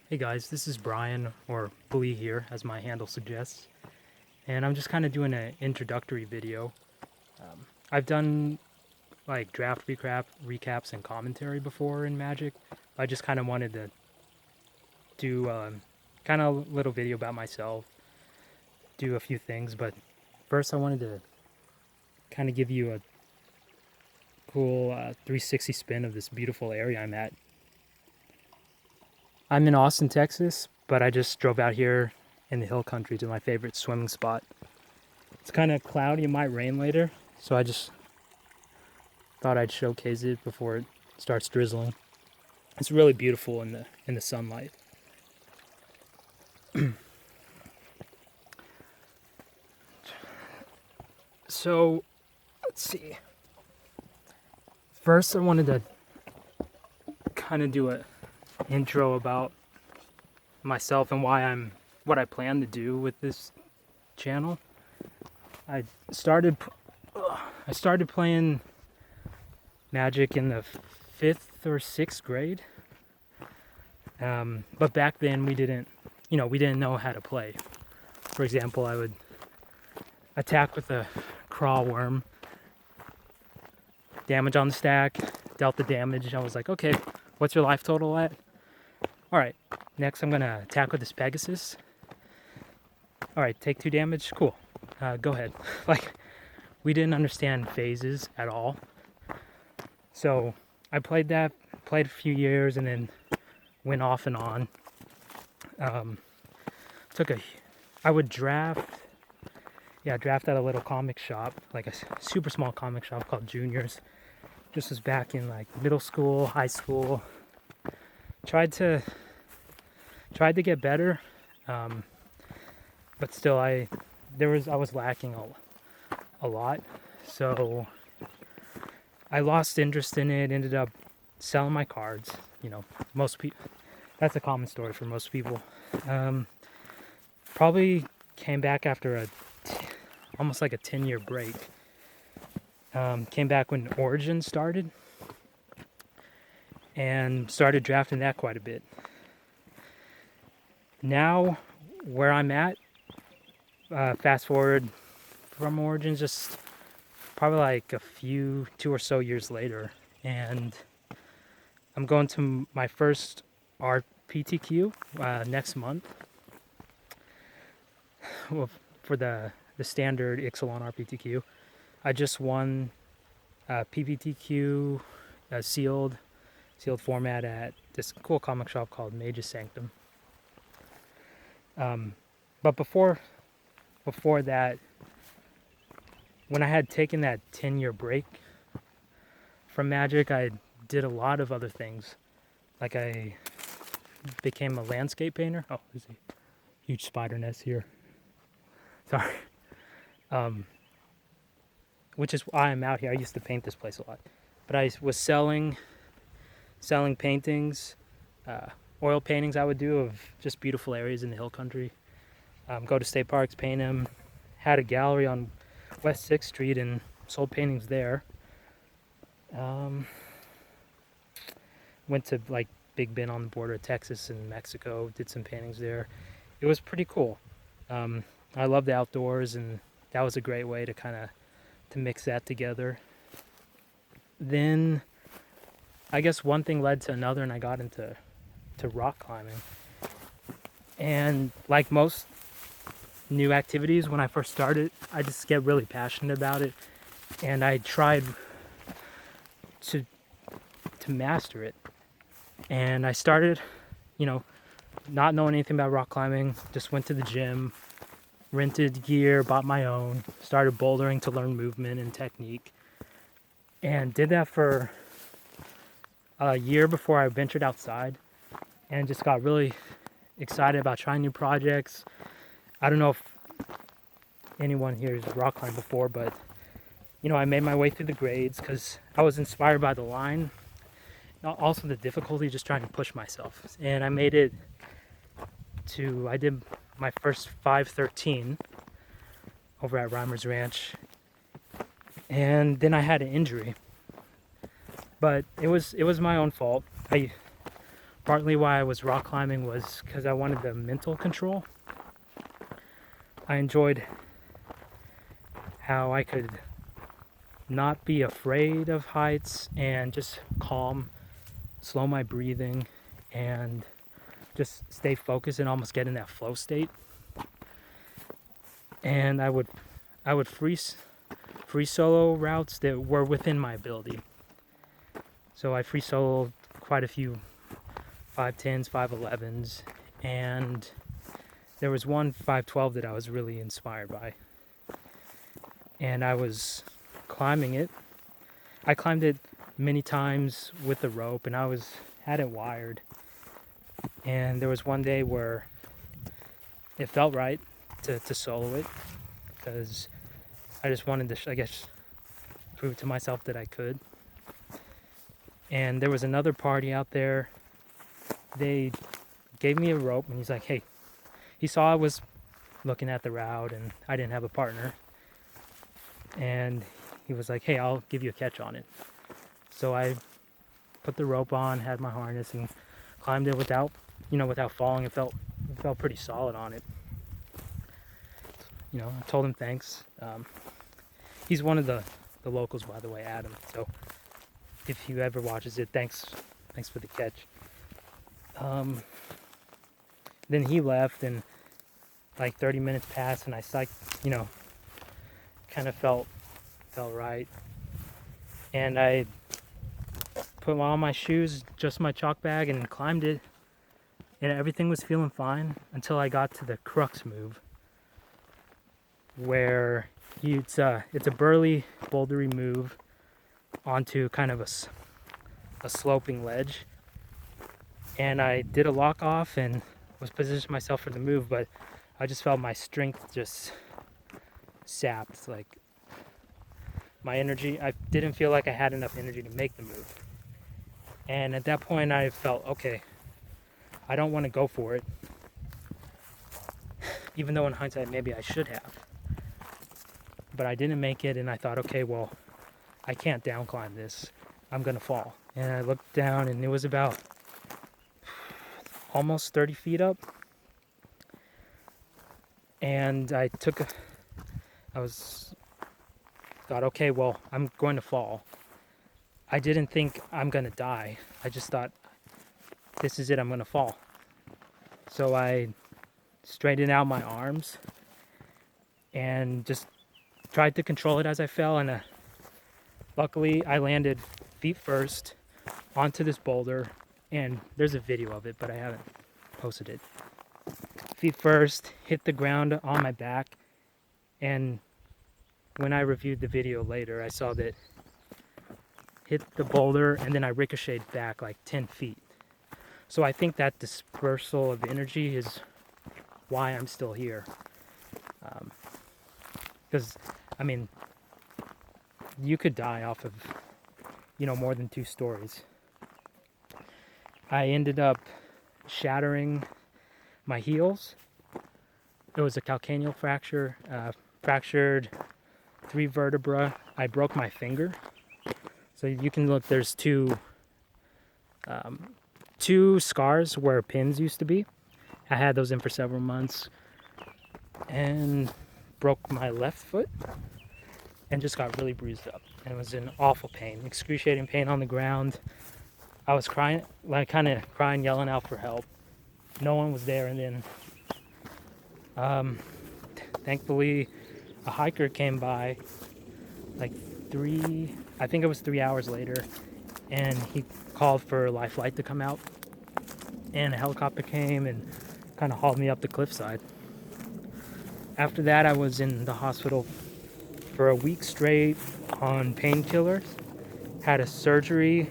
Hey guys, this is Brian, or Blee here, as my handle suggests, and I'm just kind of doing an introductory video. I've done like draft recaps and commentary before in Magic. I just kind of wanted to do kind of a little video about myself, do a few things, but first I wanted to kind of give you a cool 360 spin of this beautiful area I'm at. I'm in Austin, Texas, but I just drove out here in the hill country to my favorite swimming spot. It's kind of cloudy, it might rain later, so I just thought I'd showcase it before it starts drizzling. It's really beautiful in the sunlight. So, let's see. First I wanted to kind of do a intro about myself and what I plan to do with this channel. I started playing Magic in the 5th or 6th grade, but back then we didn't know how to play. For example, I would attack with a crawl worm, damage on the stack, dealt the damage. I was like, okay, what's your life total at? All right, next I'm gonna attack with this Pegasus. All right, take 2 damage, cool. Go ahead. Like, we didn't understand phases at all. So I played a few years and then went off and on. I would draft at a little comic shop, like a super small comic shop called Juniors. This was back in like middle school, high school. Tried to get better, but still I was lacking a lot. So I lost interest in it. Ended up selling my cards. Most people. That's a common story for most people. Probably came back after almost like a 10-year break. Came back when Origin started and started drafting that quite a bit. Now, where I'm at, fast forward from Origins, just probably like 2 or so years later, and I'm going to my first RPTQ next month. Well, for the standard Ixalan RPTQ, I just won PPTQ sealed format at this cool comic shop called Mage's Sanctum. But before that, when I had taken that 10-year break from Magic, I did a lot of other things. Like I became a landscape painter. Oh, there's a huge spider nest here. Sorry. Which is why I'm out here. I used to paint this place a lot. But I was selling paintings, oil paintings I would do of just beautiful areas in the hill country. Go to state parks, paint them. Had a gallery on West 6th Street and sold paintings there. Went to like Big Bend on the border of Texas and Mexico, did some paintings there. It was pretty cool. I love the outdoors, and that was a great way to to mix that together. Then I guess one thing led to another, and I got into rock climbing. And like most new activities, when I first started, I just get really passionate about it, and I tried to master it. And I started, not knowing anything about rock climbing, just went to the gym, rented gear, bought my own, started bouldering to learn movement and technique, and did that for a year before I ventured outside, and just got really excited about trying new projects. I don't know if anyone here has rock climbed before, but I made my way through the grades because I was inspired by the line, also the difficulty, just trying to push myself. And I made it I did my first 513 over at Reimer's Ranch, and then I had an injury, but it was my own fault. I Partly why I was rock climbing was because I wanted the mental control. I enjoyed how I could not be afraid of heights and just calm, slow my breathing, and just stay focused and almost get in that flow state. And I would free solo routes that were within my ability. So I free soloed quite a few 510s, 511s, and there was one 512 that I was really inspired by. And I was climbing it. I climbed it many times with the rope, and I had it wired. And there was one day where it felt right to solo it, because I just wanted to, I guess, prove to myself that I could. And there was another party out there. They gave me a rope, and he's like, hey, he saw I was looking at the route and I didn't have a partner. And he was like, hey, I'll give you a catch on it. So I put the rope on, had my harness, and climbed it without falling. It felt pretty solid on it. I told him thanks. He's one of the locals, by the way, Adam. So if he ever watches it, thanks for the catch. Then he left, and like 30 minutes passed, and I kind of felt right. And I put on my shoes, just my chalk bag, and climbed it. And everything was feeling fine until I got to the crux move, where it's a burly, bouldery move onto kind of a sloping ledge. And I did a lock off and was positioning myself for the move, but I just felt my strength just sapped. Like my energy, I didn't feel like I had enough energy to make the move. And at that point I felt, okay, I don't want to go for it. Even though in hindsight maybe I should have. But I didn't make it, and I thought, okay, well, I can't down climb this. I'm gonna fall. And I looked down, and it was about almost 30 feet up. And I thought, okay, well, I'm going to fall. I didn't think I'm gonna die. I just thought, this is it, I'm gonna fall. So I straightened out my arms and just tried to control it as I fell, and luckily I landed feet first onto this boulder, and there's a video of it, but I haven't posted it. Feet first, hit the ground on my back, and when I reviewed the video later, I saw that hit the boulder, and then I ricocheted back like 10 feet. So I think that dispersal of energy is why I'm still here. Because, you could die off of, more than 2 stories. I ended up shattering my heels. It was a calcaneal fracture, fractured 3 vertebrae. I broke my finger. So you can look, there's two scars where pins used to be. I had those in for several months, and broke my left foot and just got really bruised up, and it was in awful pain, excruciating pain on the ground. I was crying, kind of crying, yelling out for help. No one was there. And then thankfully a hiker came by like 3 hours later, and he called for Life Flight to come out, and a helicopter came and kind of hauled me up the cliffside. After that, I was in the hospital for a week straight on painkillers. Had a surgery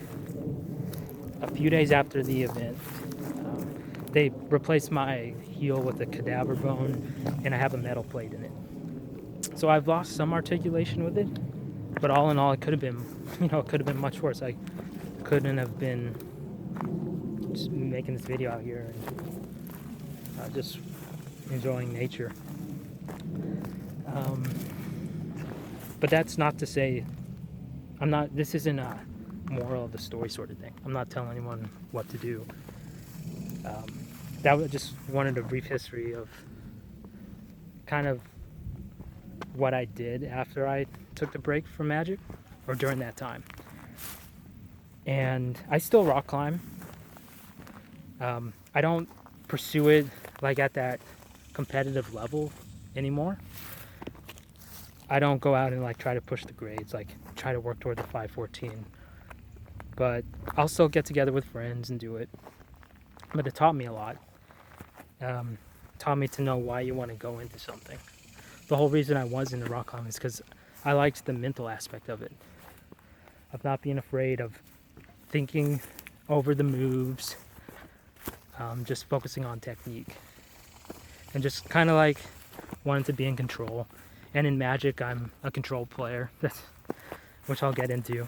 a few days after the event. They replaced my heel with a cadaver bone, and I have a metal plate in it. So I've lost some articulation with it, but all in all, it could have been, it could have been much worse. I couldn't have been just making this video out here and just enjoying nature. But that's not to say this isn't a moral of the story sort of thing. I'm not telling anyone what to do. That was just wanted a brief history of kind of what I did after I took the break from Magic, or during that time. And I still rock climb. I don't pursue it like at that competitive level anymore. I don't go out and like try to push the grades, like try to work toward the 514. But I'll still get together with friends and do it. But it taught me a lot. Taught me to know why you want to go into something. The whole reason I was into rock climbing is because I liked the mental aspect of it, of not being afraid of thinking over the moves, just focusing on technique, and just kind of like wanting to be in control. And in Magic, I'm a control player, which I'll get into.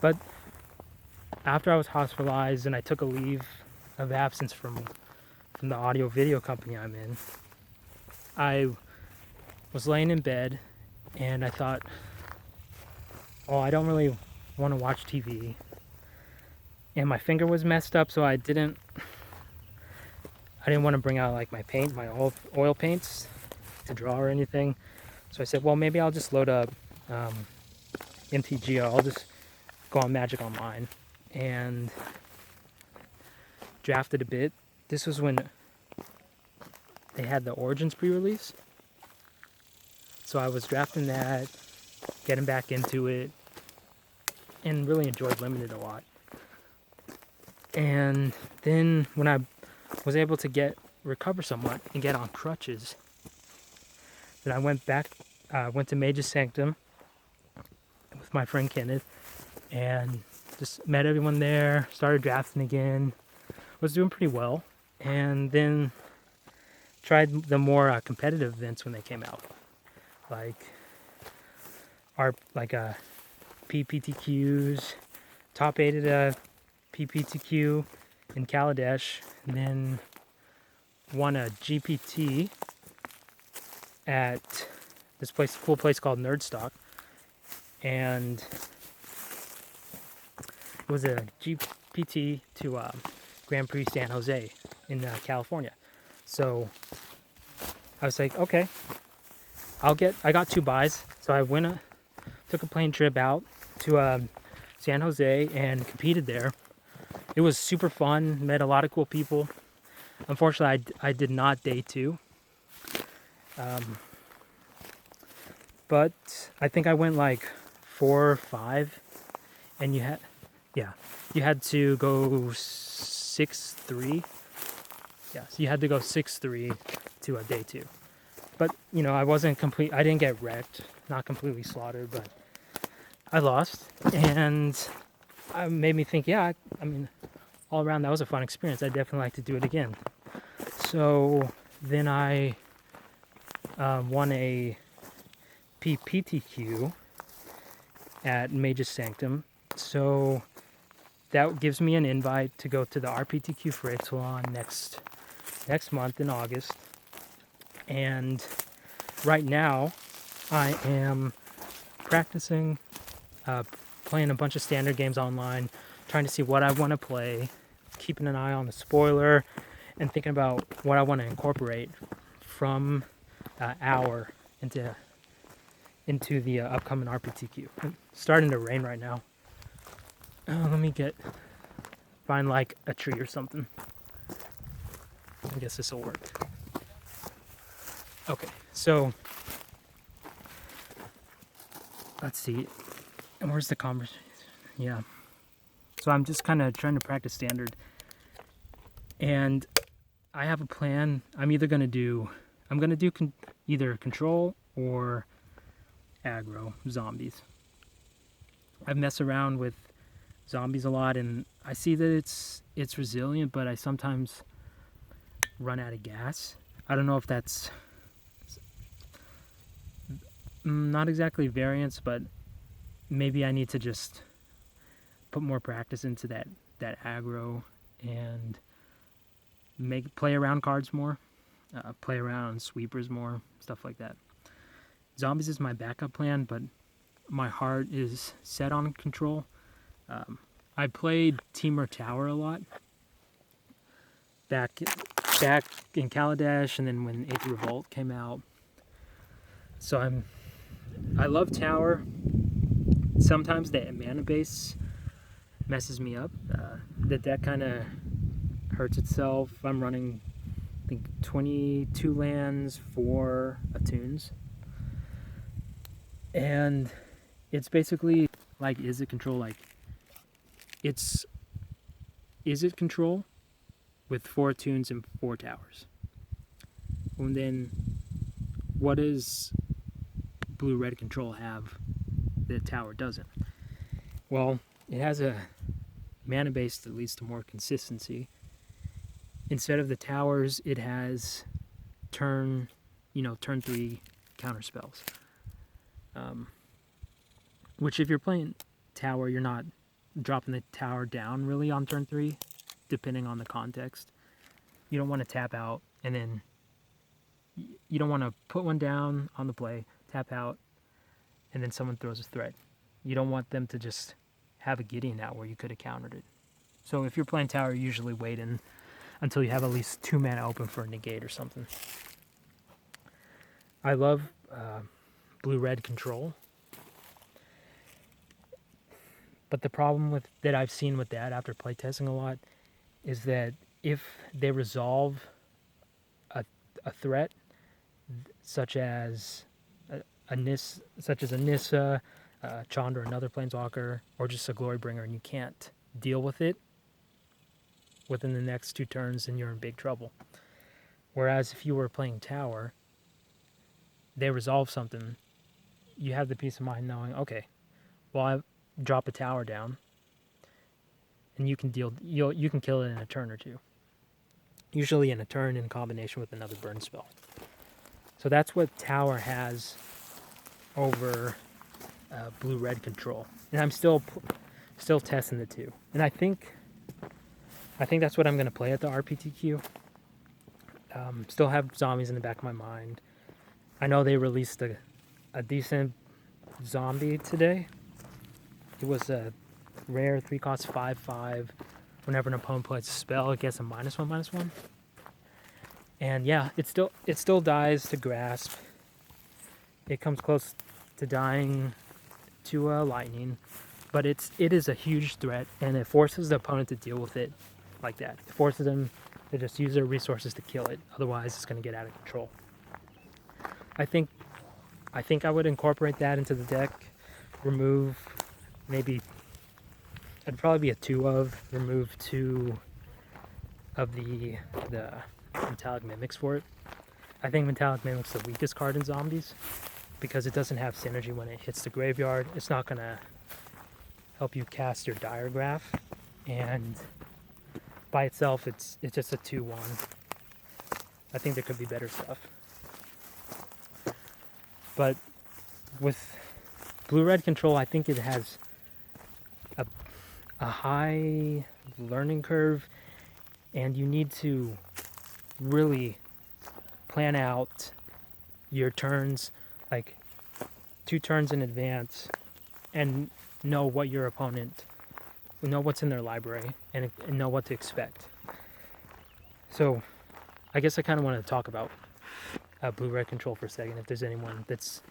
But after I was hospitalized and I took a leave of absence from the audio video company I'm in, I was laying in bed and I thought, oh, I don't really want to watch TV. And my finger was messed up, so I didn't want to bring out like my paint, my oil paints to draw or anything. So I said, well, maybe I'll just load up MTGO. I'll just go on Magic Online and drafted a bit. This was when they had the Origins pre-release. So I was drafting that, getting back into it, and really enjoyed Limited a lot. And then when I was able to recover somewhat and get on crutches, then I went back, went to Mage's Sanctum with my friend Kenneth, and just met everyone there, started drafting again, was doing pretty well, and then tried the more competitive events when they came out, like PPTQs, top 8 at a PPTQ in Kaladesh, and then won a GPT at this cool place called Nerdstock, and it was a GPT to Grand Prix San Jose in California. So I was like, okay, I got 2 buys, so I took a plane trip out to San Jose and competed there. It was super fun, met a lot of cool people. Unfortunately, I did not day 2. But I think I went like 4 or 5, and you had to go 6-3. Yeah, so you had to go 6-3 to a day 2. But, I didn't get wrecked, not completely slaughtered, but I lost. And it made me think, I mean, all around that was a fun experience. I'd definitely like to do it again. So then I won a PPTQ at Mage's Sanctum. So that gives me an invite to go to the RPTQ Ixalan next month in August. And right now I am practicing, playing a bunch of standard games online, trying to see what I want to play, keeping an eye on the spoiler, and thinking about what I want to incorporate from hour into the upcoming RPTQ. It's starting to rain right now. Let me find like a tree or something. I guess this will work. Okay, so let's see. And where's the conversation? Yeah. So I'm just kind of trying to practice standard. And I have a plan. I'm going to do either control or aggro zombies. I've messed around with zombies a lot, and I see that it's resilient, but I sometimes run out of gas. I don't know if that's not exactly variance, but maybe I need to just put more practice into that aggro and play around cards more, play around sweepers more, stuff like that. Zombies is my backup plan, but my heart is set on control. I played Teamer Tower a lot back in Kaladesh, and then when 8th Revolt came out. So I love Tower. Sometimes the mana base messes me up. The deck kind of hurts itself. I'm running, I think, 22 lands, 4 attunes. And it's basically like Izzet control. Like, it's Izzet control with 4 attunes and 4 towers. And then what does blue-red control have that tower doesn't? Well, it has a mana base that leads to more consistency. Instead of the towers, it has turn 3 counter spells. Which if you're playing tower, you're not dropping the tower down really on turn 3, depending on the context. You don't want to tap out and then you don't want to put one down on the play, tap out, and then someone throws a threat. You don't want them to just have a Gideon out where you could have countered it. So if you're playing tower, you usually wait until you have at least 2 mana open for a negate or something. I love blue-red control. But the problem that I've seen with that after playtesting a lot is that if they resolve a threat, such as Nissa, Chandra, another Planeswalker, or just a Glorybringer, and you can't deal with it within the next 2 turns, then you're in big trouble. Whereas if you were playing tower, they resolve something, you have the peace of mind knowing, okay, well, I drop a tower down, and you can kill it in a turn or 2. Usually in a turn in combination with another burn spell. So that's what tower has over blue-red control, and I'm still testing the 2. And I think that's what I'm going to play at the RPTQ. Still have zombies in the back of my mind. I know they released a decent zombie today. It was a rare 3-cost 5/5. Whenever an opponent plays a spell, it gets a -1/-1. And yeah, it still dies to grasp. It comes close to dying to lightning, but it is a huge threat, and it forces the opponent to deal with it like that. It forces them to just use their resources to kill it. Otherwise, it's going to get out of control. I think I would incorporate that into the deck. Remove maybe. It'd probably be a 2 of. Remove 2 of the Metallic Mimics for it. I think Metallic Mimic's the weakest card in zombies because it doesn't have synergy when it hits the graveyard. It's not going to help you cast your Diregraph, and by itself it's just a 2/1. I think there could be better stuff. But with blue-red control, I think it has a high learning curve, and you need to really plan out your turns, like 2 turns in advance, and know what's in their library, and know what to expect. So I guess I kind of want to talk about blue-red control for a second, if there's anyone that's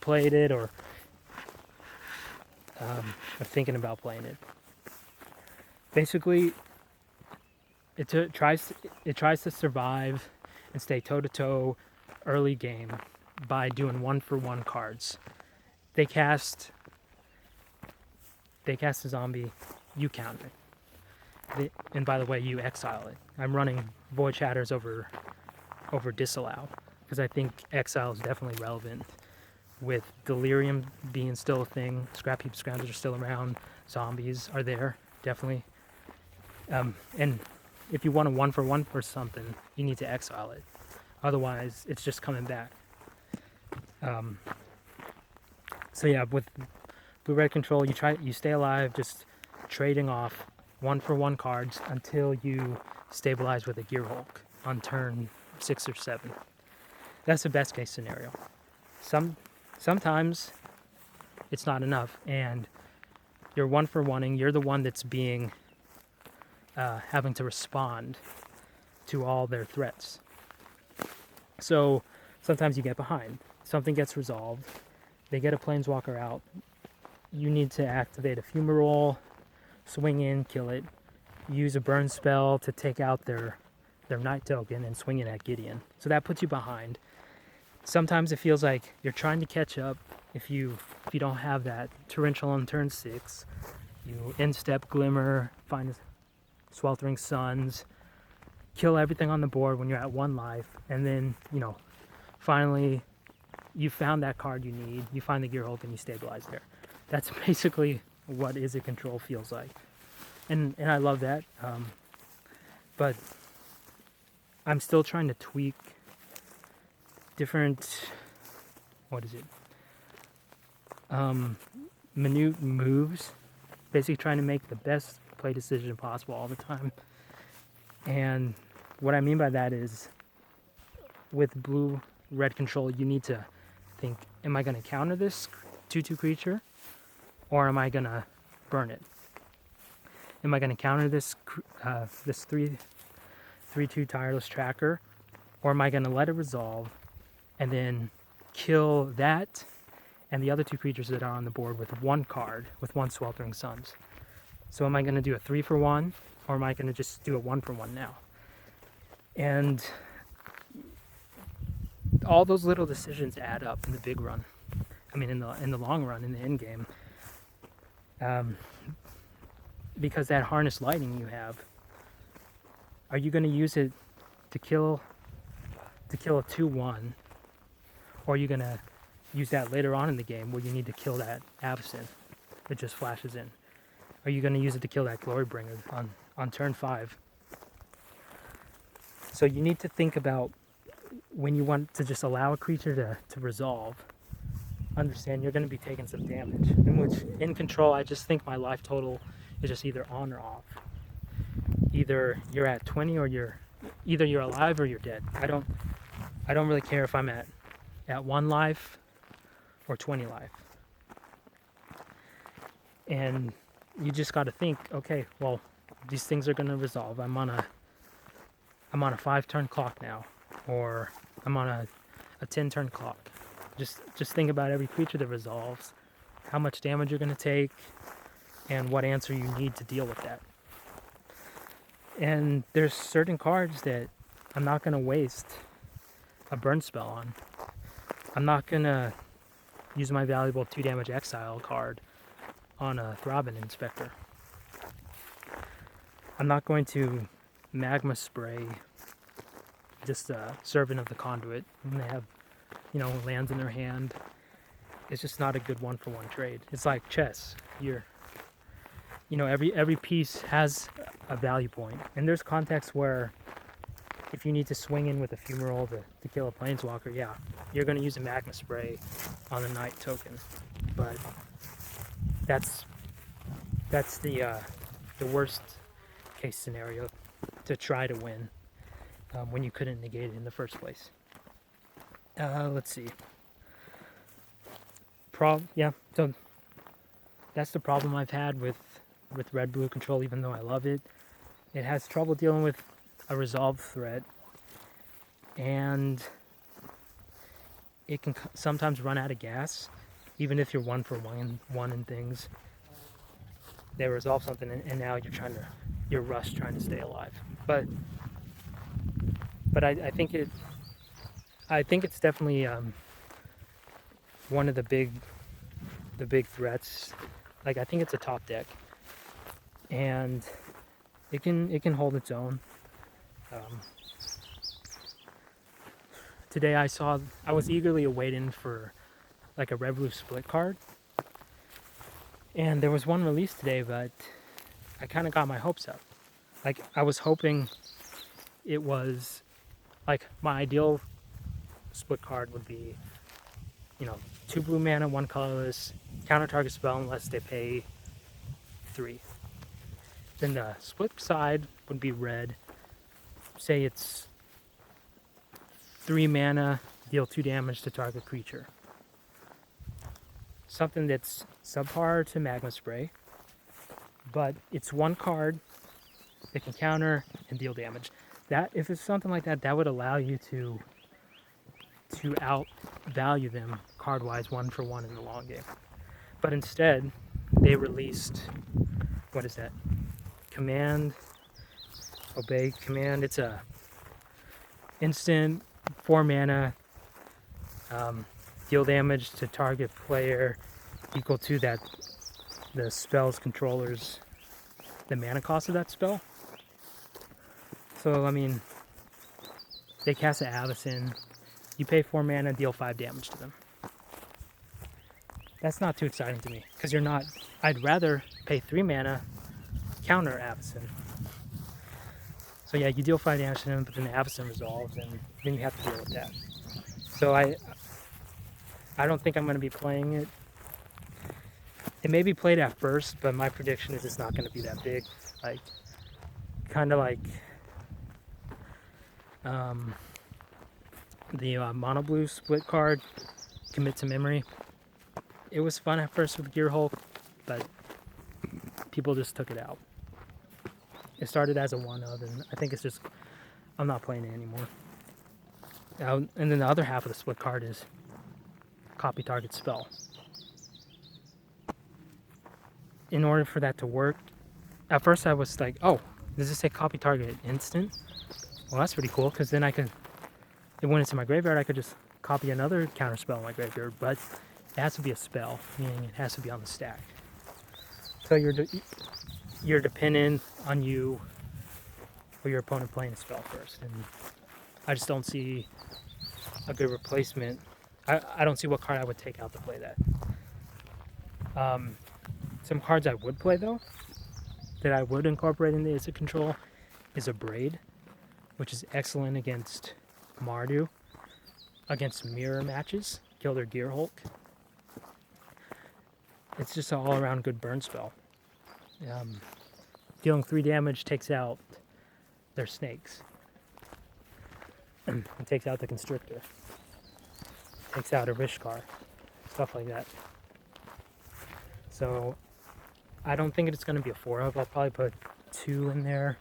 played it or are thinking about playing it. Basically, it tries to survive and stay toe-to-toe early game by doing 1-for-1 cards. They cast a zombie, you counter it. And by the way, you exile it. I'm running Void Shatters over Disallow, because I think exile is definitely relevant with Delirium being still a thing. Scrap Heap Scroungers are still around. Zombies are there, definitely. And if you want a 1-for-1 for something, you need to exile it. Otherwise, it's just coming back. So yeah, with blue-red control, you stay alive, just trading off 1-for-1 cards until you stabilize with a Gear Hulk on turn 6 or 7. That's the best case scenario. Sometimes it's not enough, and you're one for oneing. You're the one that's being having to respond to all their threats. So sometimes you get behind. Something gets resolved. They get a planeswalker out. You need to activate a fumarole, swing in, kill it. Use a burn spell to take out their night token and swing it at Gideon. So that puts you behind. Sometimes it feels like you're trying to catch up. If you don't have that torrential on turn 6, you instep Glimmer, find Sweltering Suns, kill everything on the board when you're at 1 life, and then, finally you found that card you need, you find the Gearhulk and you stabilize there. That's basically what Izzet Control feels like. And I love that, but I'm still trying to tweak different, minute moves, basically trying to make the best play decision possible all the time. And what I mean by that is, with blue-red control, you need to think, am I going to counter this 2/2 creature, or am I going to burn it? Am I going to counter this 3/2 Tireless Tracker, or am I going to let it resolve and then kill that and the other 2 creatures that are on the board with 1 card, with 1 Sweltering Suns? So am I going to do a 3-for-1, or am I going to just do a 1-for-1 now? And all those little decisions add up in the big run. I mean, in the long run, in the end game. Because that Harness Lightning you have, are you going to use it to kill a 2/1, or are you going to use that later on in the game where you need to kill that Absinthe that just flashes in? Are you going to use it to kill that Glorybringer on turn 5? So you need to think about, when you want to just allow a creature to resolve, understand you're going to be taking some damage. In Control, I just think my life total is just either on or off. Either you're at 20 or either you're alive or you're dead. I don't really care if I'm at 1 life or 20 life. And you just got to think, okay, well, these things are going to resolve. I'm on a 5-turn clock now, or I'm on a 10-turn clock. Just think about every creature that resolves, how much damage you're going to take, and what answer you need to deal with that. And there's certain cards that I'm not going to waste a burn spell on. I'm not going to use my valuable 2 damage exile card on a Throbbing Inspector. I'm not going to Magma Spray just a Servant of the Conduit when they have, lands in their hand. It's just not a good 1-for-1 trade. It's like chess. Every piece has a value point. And there's contexts where if you need to swing in with a Fumarole to kill a Planeswalker, yeah, you're going to use a Magma Spray on the Knight token. But that's the worst case scenario to try to win when you couldn't negate it in the first place. Let's see. So that's the problem I've had with red-blue control, even though I love it. It has trouble dealing with a resolved threat, and it can sometimes run out of gas, even if you're 1-for-1 and things. They resolve something, and now you're rushed trying to stay alive. But I think it's definitely one of the big threats. Like, I think it's a top deck, and it can hold its own. Today I was eagerly awaiting for like a red-blue split card, and there was one released today, but I kind of got my hopes up. Like, I was hoping it was like my ideal split card would be, 2 blue mana, 1 colorless, counter target spell unless they pay 3. Then the split side would be red. Say it's 3 mana, deal 2 damage to target creature. Something that's subpar to Magma Spray, but it's one card that can counter and deal damage. That if it's something like that, that would allow you to outvalue them card-wise 1-for-1 in the long game. But instead, they released, what is that? Command, obey command. It's a instant 4 mana, deal damage to target player equal to that the spell's controller's the mana cost of that spell. So I mean, they cast an Avacyn. You pay 4 mana, deal 5 damage to them. That's not too exciting to me, because you're not... I'd rather pay 3 mana, counter Avacyn. So yeah, you deal 5 damage to them, but then the Avacyn resolves, and then you have to deal with that. So I don't think I'm going to be playing it. It may be played at first, but my prediction is it's not going to be that big. Like, kind of like... the mono blue split card, Commit to Memory. It was fun at first with Gear Hulk, but people just took it out. It started as a one of, and I think it's just, I'm not playing it anymore. And then the other half of the split card is copy target spell. In order for that to work, at first I was like, oh, does this say copy target instant? Well, that's pretty cool, because then I could, it went into my graveyard, I could just copy another counter spell in my graveyard, but it has to be a spell, meaning it has to be on the stack. So you're dependent on you or your opponent playing a spell first, and I just don't see a good replacement. I don't see what card I would take out to play that. Some cards I would play though, that I would incorporate into Izzet control, is a Braid, which is excellent against Mardu, against mirror matches, kill their Gear Hulk. It's just an all-around good burn spell. Dealing 3 damage takes out their snakes. It takes out the Constrictor. Takes out a Rishkar. Stuff like that. So, I don't think it's going to be a 4 of. I'll probably put 2 in there.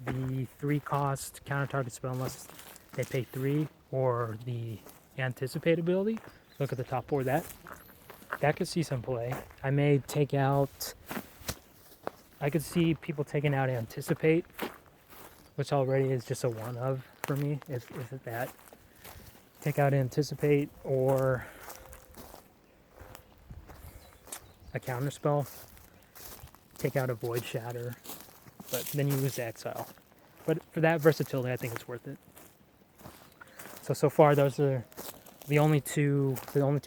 The 3 cost counter target spell unless they pay 3, or the Anticipate ability. Look at the top 4 of that. That could see some play. I may take out... I could see people taking out Anticipate, which already is just a 1 of for me, is it that. Take out Anticipate or a counter spell. Take out a Void Shatter, but then you lose the Exile. But for that versatility, I think it's worth it. So far, those are the only two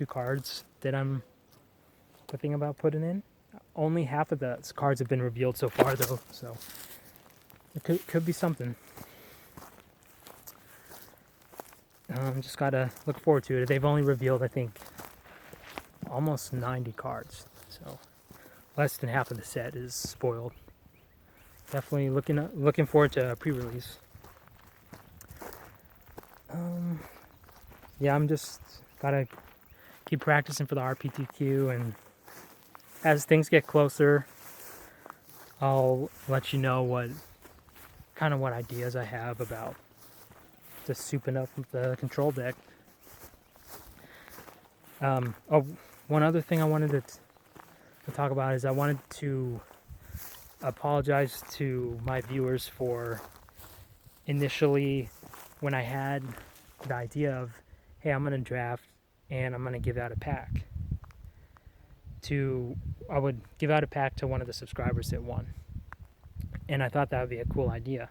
cards that I'm thinking about putting in. Only half of the cards have been revealed so far, though, so it could be something. Just gotta look forward to it. They've only revealed, I think, almost 90 cards, so less than half of the set is spoiled. Definitely looking forward to a pre-release. Yeah, I'm just gotta keep practicing for the RPTQ, and as things get closer, I'll let you know what ideas I have about just souping up the control deck. One other thing I wanted to talk about is I wanted to apologize to my viewers for initially when I had the idea of, hey, I'm going to draft and I'm going to give out a pack. I would give out a pack to one of the subscribers that won. And I thought that would be a cool idea.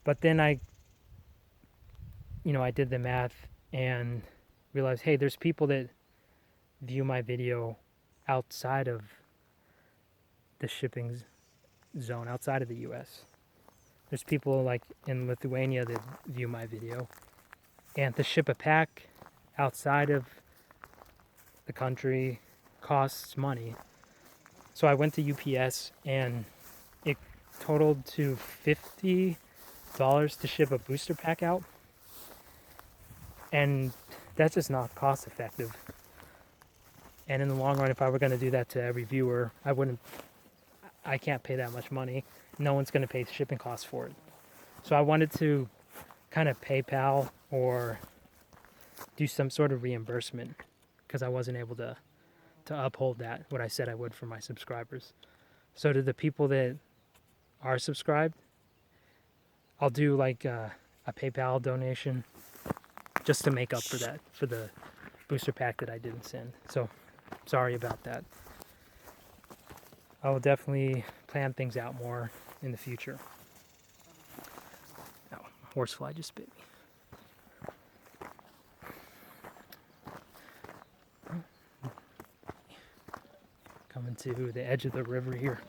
But then I did the math and realized, hey, there's people that view my video outside of the shipping zone, outside of the US. There's people like in Lithuania that view my video. And to ship a pack outside of the country costs money. So I went to UPS and it totaled to $50 to ship a booster pack out. And that's just not cost effective. And in the long run, if I were going to do that to every viewer, I can't pay that much money. No one's going to pay shipping costs for it. So I wanted to kind of PayPal or do some sort of reimbursement, because I wasn't able to uphold that, what I said I would for my subscribers. So to the people that are subscribed, I'll do like a PayPal donation just to make up for that, for the booster pack that I didn't send. So sorry about that. I will definitely plan things out more in the future. Oh, horsefly just bit me. Coming to the edge of the river here.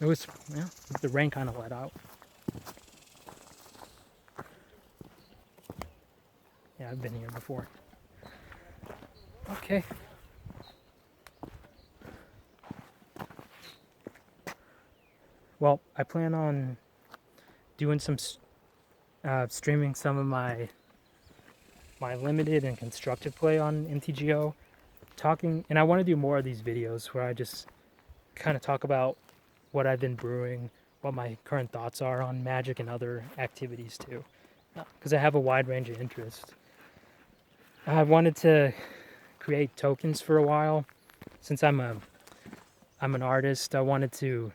It was, yeah, the rain kind of let out. Yeah, I've been here before. Okay. Well, I plan on doing some streaming some of my limited and constructed play on MTGO, and I want to do more of these videos where I just kind of talk about what I've been brewing, what my current thoughts are on Magic and other activities too, because I have a wide range of interests. I wanted to create tokens for a while. Since I'm an artist, I wanted to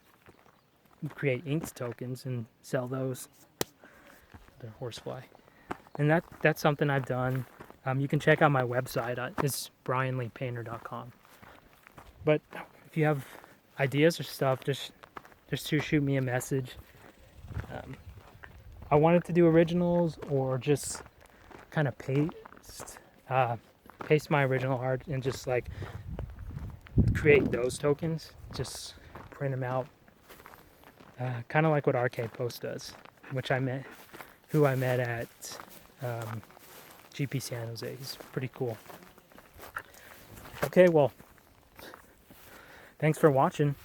create inked tokens and sell those. The horsefly. And that's something I've done. You can check out my website. It's brianleepainter.com. But if you have ideas or stuff, just shoot me a message. I wanted to do originals or just kind of paste my original art and just like create those tokens. Just print them out. Kind of like what RK Post does, who I met at GP San Jose. He's pretty cool. Okay, well, thanks for watching,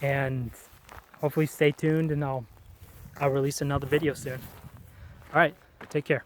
and hopefully stay tuned, and I'll release another video soon. All right, take care.